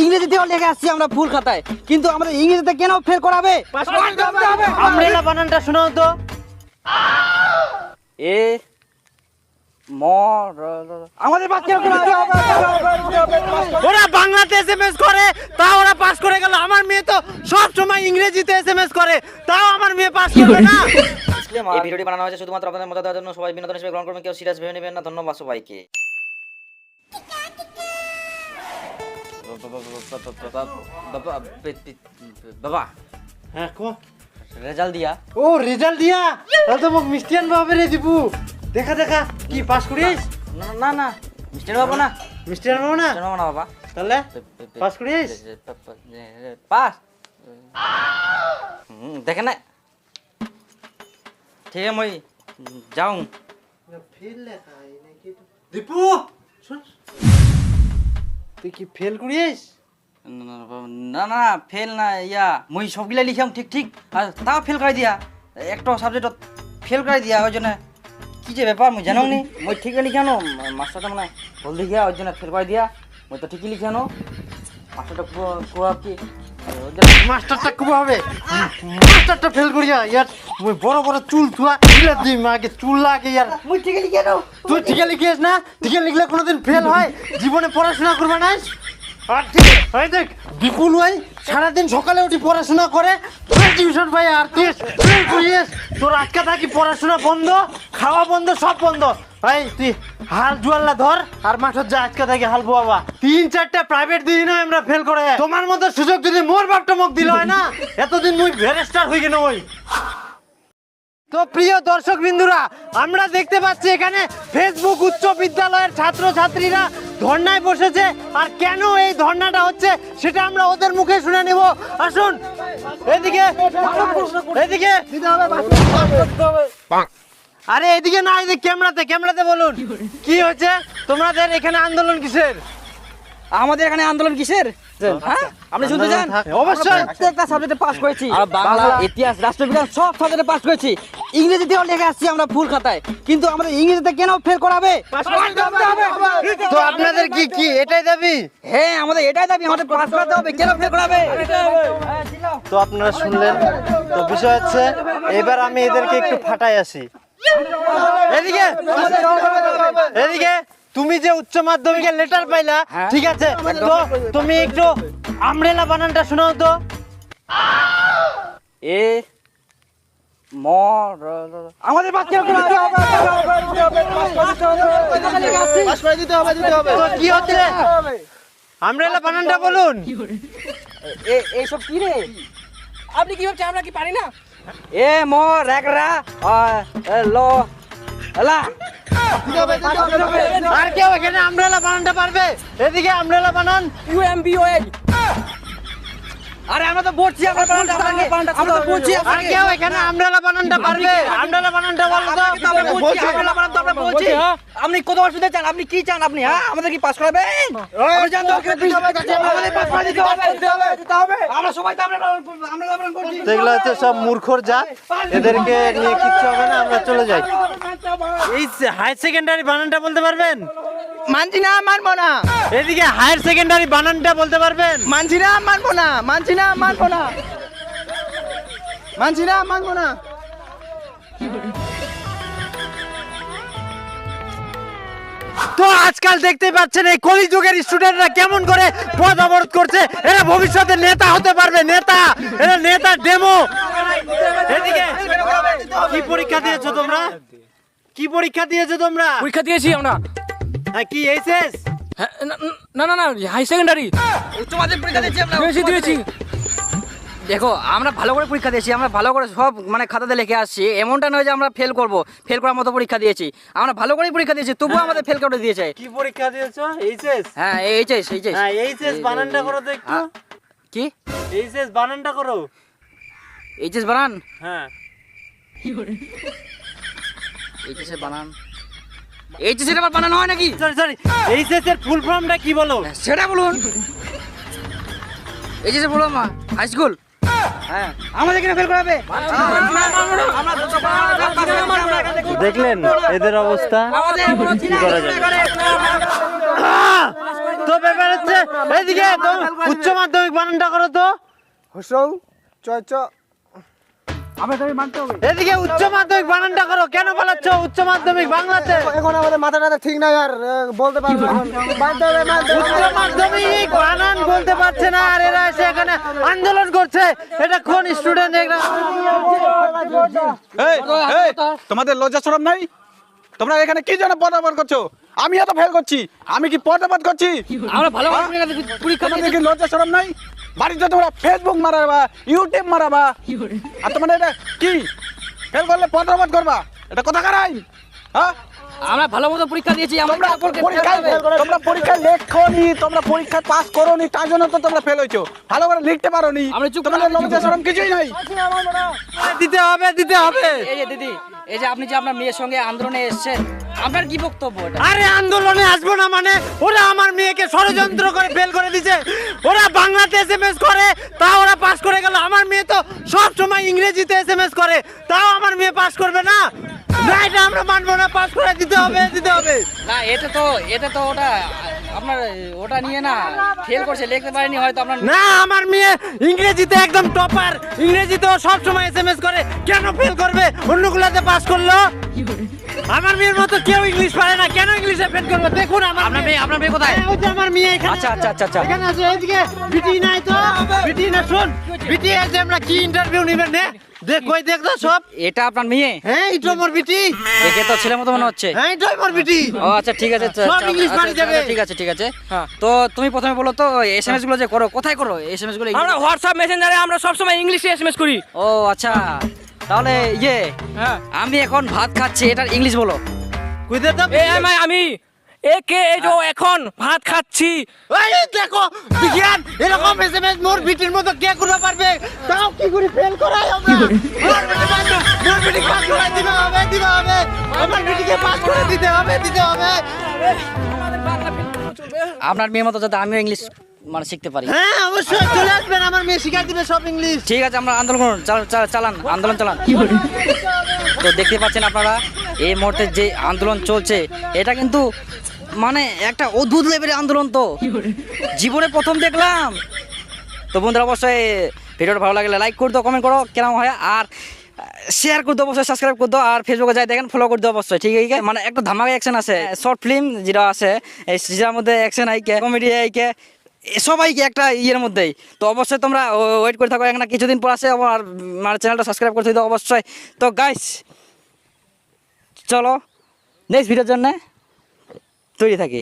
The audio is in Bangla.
ইংরেজিতেও লিখে আসছি আমরা ফুল খাতায়, কিন্তু আমাদের ইংরেজিতে কেন ফেল করাবে? আমব্রেলা বানানটা শোনাও তো। এ ম আমাদের বাচ্চারা ওরা বাংলাতে এসএমএস করে তাও ওরা পাস করে গেল, আমার মেয়ে তো সব সময় ইংরেজিতে এসএমএস করে তাও আমার মেয়ে পাস করবে না। এই ভিডিওটি বানানো হয়েছে শুধুমাত্র আপনাদের মজা দেওয়ার জন্য, সবাই বিনোদন হিসেবে গ্রহণ করবেন, কেউ সিরিয়াস ভেবে নেবেন না। ধন্যবাদ সবাইকে। বাবা হ্যাঁ কো রেজাল্ট দিয়া ও রেজাল্ট দিয়া তাহলে তো মোক মিষ্টিয়ান বাবা রে দিবু। দেখা দেখা কি পাস করিস? না না মিস্টার বাবা না, মিষ্টিয়ান বাবা না মিস্টার বাবা না বাবা। তাহলে পাস করিস? পাস দেখে না, ঠিক আছে মই যাও। ফেল লেখা নাকি দীপু শুন, তুই কি ফেল করিস? না না ফেল না, ইয়া মই সবগুলা লিখাম ঠিক ঠিক, আর তাও ফেল করে দিয়া, একটা সাবজেক্ট ফেল করে দিয়া, ওই জন্য কি যে ব্যাপার মই জানো নি, মই ঠিক লিখানো মাস্টারটা মানে ভুল লিখিয়া ওই জন্য ফেল করে দিয়া, মই তো ঠিকই লিখানো মাস্টারটা কুয়া কি মাস্টারটা খুব হবে, মাস্টারটা ফেল করিয়া ইয়ার মুই বড় বড় চুল থুয়া ইলা দিই মাকে চুল লাগে ইয়ার। মই ঠিকই লিখানো। তুই ঠিকই লিখিস না? ঠিকই লিখলে কোনোদিন ফেল হয়? জীবনে পড়াশোনা করবে না? আর ঠিক এই দেখ বিপুল ভাই সারাদিন সকালে উঠি পড়াশোনা করে, টিউশন ভাই আর তুই ফেল করিস। তোর আজকে থাকি পড়াশোনা বন্ধ, খাওয়া বন্ধ, সব বন্ধ। ভাই তুই হাল জুয়াল্লা ধর আর মাঠত যা, আজকে থাকি হাল বোয়াবা। 3-4টা প্রাইভেট দিই না আমরা ফেল করে, তোমার মতো সুযোগ যদি মোর বাপটা মোক দিল হয় না, এতদিন মুই ব্যারিস্টার হই কেন ওই। তো প্রিয় দর্শক বিন্দুরা, আমরা দেখতে পাচ্ছি এখানে ফেসবুক উচ্চ বিদ্যালয়ের ছাত্রছাত্রীরা ধর্নায় বসেছে, আর কেন এই ধর্নাটা হচ্ছে সেটা আমরা ওদের মুখে শুনে নেব। আসুন এদিকে এদিকে, আরে এদিকে না, এদিকে ক্যামেরাতে বলুন কি হয়েছে তোমাদের এখানে আন্দোলন কিসের? আমাদের এখানে আন্দোলন কিসের? হ্যাঁ আপনি শুনতে চান? অবশ্যই। প্রত্যেকটা সাবজেক্টে পাস করেছি, বাংলা, ইতিহাস, রাষ্ট্রবিজ্ঞান সব সাবজেক্টে পাস করেছি। ইংরেজিতেও লিখে আসছি আমরা ফুল খাতায়, কিন্তু আমাদের ইংরেজিতে কেন ফেল করাবে? তো আপনাদের কি কি এটাই দাবি? হ্যাঁ আমাদের এটাই দাবি, আমাদের পাস করতে হবে, কেন ফেল করাবে? তো আপনারা শুনলেন, তো বিষয় হচ্ছে এবার আমি এদেরকে একটু ফাটাই আসি। এদিকে এদিকে, তুমি যে উচ্চ মাধ্যমিকের লেটার পাইলা, ঠিক আছে, তো তুমি একটু আমব্রেলা বানানটা শোনাও তো। এ ম আমাদের বাচ্চারা তো কি হচ্ছে আমব্রেলা বানানটা বলুন। এইসব কি রে? আপনি কি ভাবছেন আমরা কি পারি না? এ ম রেগরা ল লা আর কেউ এখানে আমব্রেলা বানানটা পারবে? এদিকে আমব্রেলা বানান। UMBON। আরে আমরা তো বলছি আমরা আমরা তো বলছি, আর কেউ এখানে আমব্রেলা বানানটা পারবে? আমব্রেলা বানানটা বলো তো। আমরা বলছি আপনি কতবার শুনতে চান? আপনি কি চান? আপনি হ্যাঁ আমাদের কি পাস করাবেন? আমরা জানতে আমাদের পাস করে দিতে হবে। আমরা সবাই তো আমরা করছি। এগুলো হচ্ছে সব মূর্খর জাত, এদেরকে নিয়ে কিচ্ছু হবে না, আমরা চলে যাই। এই হায়ার সেকেন্ডারি বানানটা বলতে পারবেন? মানছি না, মানবো না। এদিকে হায়ার সেকেন্ডারি বানানটা বলতে পারবেন? মানছি না, মানবো না। মানছি না, মানবো না। মানছি না, মানবো না। তো আজকাল দেখতেই পাচ্ছেন এই কলিযুগের স্টুডেন্টরা কেমন করে পথ অবরোধ করছে। এরা ভবিষ্যতে নেতা হতে পারবে, নেতা, এরা নেতা ডেমো। এদিকে কি পরীক্ষা দিয়েছো তোমরা? কি পরীক্ষা দিয়েছো তোমরা? পরীক্ষা দিয়েছি আমরা। হ্যাঁ কি এইচএস? না না না, হাই সেকেন্ডারি উচ্চ মাধ্যমিক পরীক্ষা দিয়েছি আমরা। দিয়েছি। দেখো আমরা ভালো করে পরীক্ষা দিয়েছি, আমরা ভালো করে সব মানে খাতাতে লিখে আসছি, এমনটা নয় যে আমরা ফেল করব, ফেল করার মতো পরীক্ষা দিয়েছি। আমরা ভালো করেই পরীক্ষা দিয়েছি, তবুও আমাদের ফেল করে দিয়েছে। কি পরীক্ষা দিয়েছো? এইচএস? হ্যাঁ এইচএস। হ্যাঁ এইচএস বানানটা করো তো একটু। কি এইচএস বানানটা করো। এইচএস বানান? হ্যাঁ এইচএস এর বানান, এইচএস এর আবার বানানো হয় নাকি? সরি এইচএস এর ফুল ফর্মটা কি বলো? সেটা বলুন। এইচএস এর বলুন হাই স্কুল। হ্যাঁ আমাদের কেন ফেল করাবে? দেখলেন এদের অবস্থা, কি করা যাবে? তো ব্যাপার হচ্ছে এইদিকে উচ্চ মাধ্যমিক বানানটা করো তো হসৌ চ চ এদিকে উচ্চ মাধ্যমিক বানানটা করো কেন বলাচ্ছ উচ্চ মাধ্যমিক বাংলাতে এখন আমাদের মাথাটা ঠিক নাই আর বলতে পারবো না। মানতে হবে, মানতে হবে। উচ্চ মাধ্যমিক বানান বলতে পারছে না আর এরা এসে এখানে আন্দোলন করছে এটা কোন স্টুডেন্ট এরা এই এই তোমাদের লজ্জা শরম নাই তোমরা এখানে কি জন্য পড়াশোনা করছো আমিও তো ফেল করছি আমি কি পড়াশোনা করছি আমরা ভালো পরীক্ষা তোমাদের কি লজ্জা শরম নাই বাড়িতে তোমরা ফেসবুক মারাবা ইউটিউব মারাবা আর তোমাদের এটা কি ফেল করলে পড়াশোনা করবা এটা কথা কারাই হ্যাঁ আমরা ভালো মতো পরীক্ষা দিয়েছি আমরা তোমরা পরীক্ষায় লেখনি তোমরা পরীক্ষায় পাস করোনি তার জন্য তো তোমরা ফেল হইছো ভালো করে লিখতে পারোনি আমরা চুপ করে তোমাদের লজ্জা শরম কিছুই নাই দিতে হবে এই যে দিদি এই যে আপনি যে আপনার মেয়ের সঙ্গে আন্দোলনে এসেছেন আপনার কি বক্তব্য এটা আরে আন্দোলনে আসবো না মানে ওরা আমার মেয়েকে ষড়যন্ত্র করে ফেল করে দিছে ওরা বাংলাতে এসএমএস করে তাও ওরা পাস করে গেল আমার মেয়ে তো সব সময় ইংরেজিতে এসএমএস করে তাও আমার মেয়ে পাস করবে না না এটা আমরা মানবো না পাস করে দিতে হবে না এটা তো ওটা আপনার ওটা নিয়ে না ফেল করছে লিখতে পারেনি হয়তো আপনার না আমার মেয়ে ইংরেজিতে একদম টপার ইংরেজিতে সব সময় এসএমএস করে কেন ফেল করবে অন্যগুলোতে পাস করলো আমার মেয়ের মতো কেউ ইংলিশ পারে না কেন ইংলিশে ফেল করবে দেখুন আপনার মেয়ে কোথায় ওই যে আমার মেয়ে এখানে আচ্ছা, আচ্ছা, আচ্ছা, আচ্ছা। এখানে আছে এইদিকে বিটি নাই তো বিটি না শুন বিটি আছে আমরা কি ইন্টারভিউ নিবেন নে দেখ কই দেখ তো সব এটা আপনার মেয়ে হ্যাঁ এটা মোর বিটি দেখে তো ছেলের মতো মনে হচ্ছে হ্যাঁ এটাই মোর বিটি ও আচ্ছা ঠিক আছে সব ইংলিশ পারি যাবে। ঠিক আছে তো তুমি প্রথমে বলো তো এসএমএস গুলো যে করো কোথায় করো এসএমএস গুলো আমরা হোয়াটসঅ্যাপ মেসেঞ্জারে আমরা সব সময় ইংলিশে এসএমএস করি ও আচ্ছা তাহলে আমি এখন ভাত খাচ্ছি এটার ইংলিশ বলো কই দে তো আমি একে এই যে এখন ভাত খাচ্ছি ওই দেখো বিজ্ঞান এরকম এসএমএস মোর বিটির মতো কে করতে পারবে তাও কি করে ফেল করাই আমরা মোর বিটি পাস করে দিতে হবে আমার বিটিকে পাস করে দিতে হবে আপনার মেয়ের মতো যাতে আমিও ইংলিশ মানে শিখতে পারি হ্যাঁ অবশ্যই চলে আসবেন আমার মেয়ে শিখাই দিবে সব ইংলিশ ঠিক আছে আমরা আন্দোলন করুন চালান আন্দোলন চালান তো দেখতে পাচ্ছেন আপনারা এই মুহূর্তে যে আন্দোলন চলছে এটা কিন্তু মানে একটা অদ্ভুত লেভেলের আন্দোলন তো জীবনে প্রথম দেখলাম তো বন্ধুরা অবশ্যই ভিডিওটা ভালো লাগলে লাইক করে দাও কমেন্ট করো কেমন হয় আর শেয়ার করে দাও অবশ্যই সাবস্ক্রাইব করে দাও আর ফেসবুকে যাই দেখেন ফলো করে দাও অবশ্যই ঠিক আছে মানে একটা ধামাকা অ্যাকশন আছে শর্ট ফিল্ম যেটা আছে এই যেটার মধ্যে অ্যাকশন আইকে কমেডি আইকে সবাইকে একটা ইয়ের মধ্যেই তো অবশ্যই তোমরা ওয়েট করে থাকো এখন কিছুদিন পর আসে আর মানে চ্যানেলটা সাবস্ক্রাইব করতে দাও অবশ্যই তো গাইস চলো নেক্সট ভিডিওর জন্য তৈরি থাকি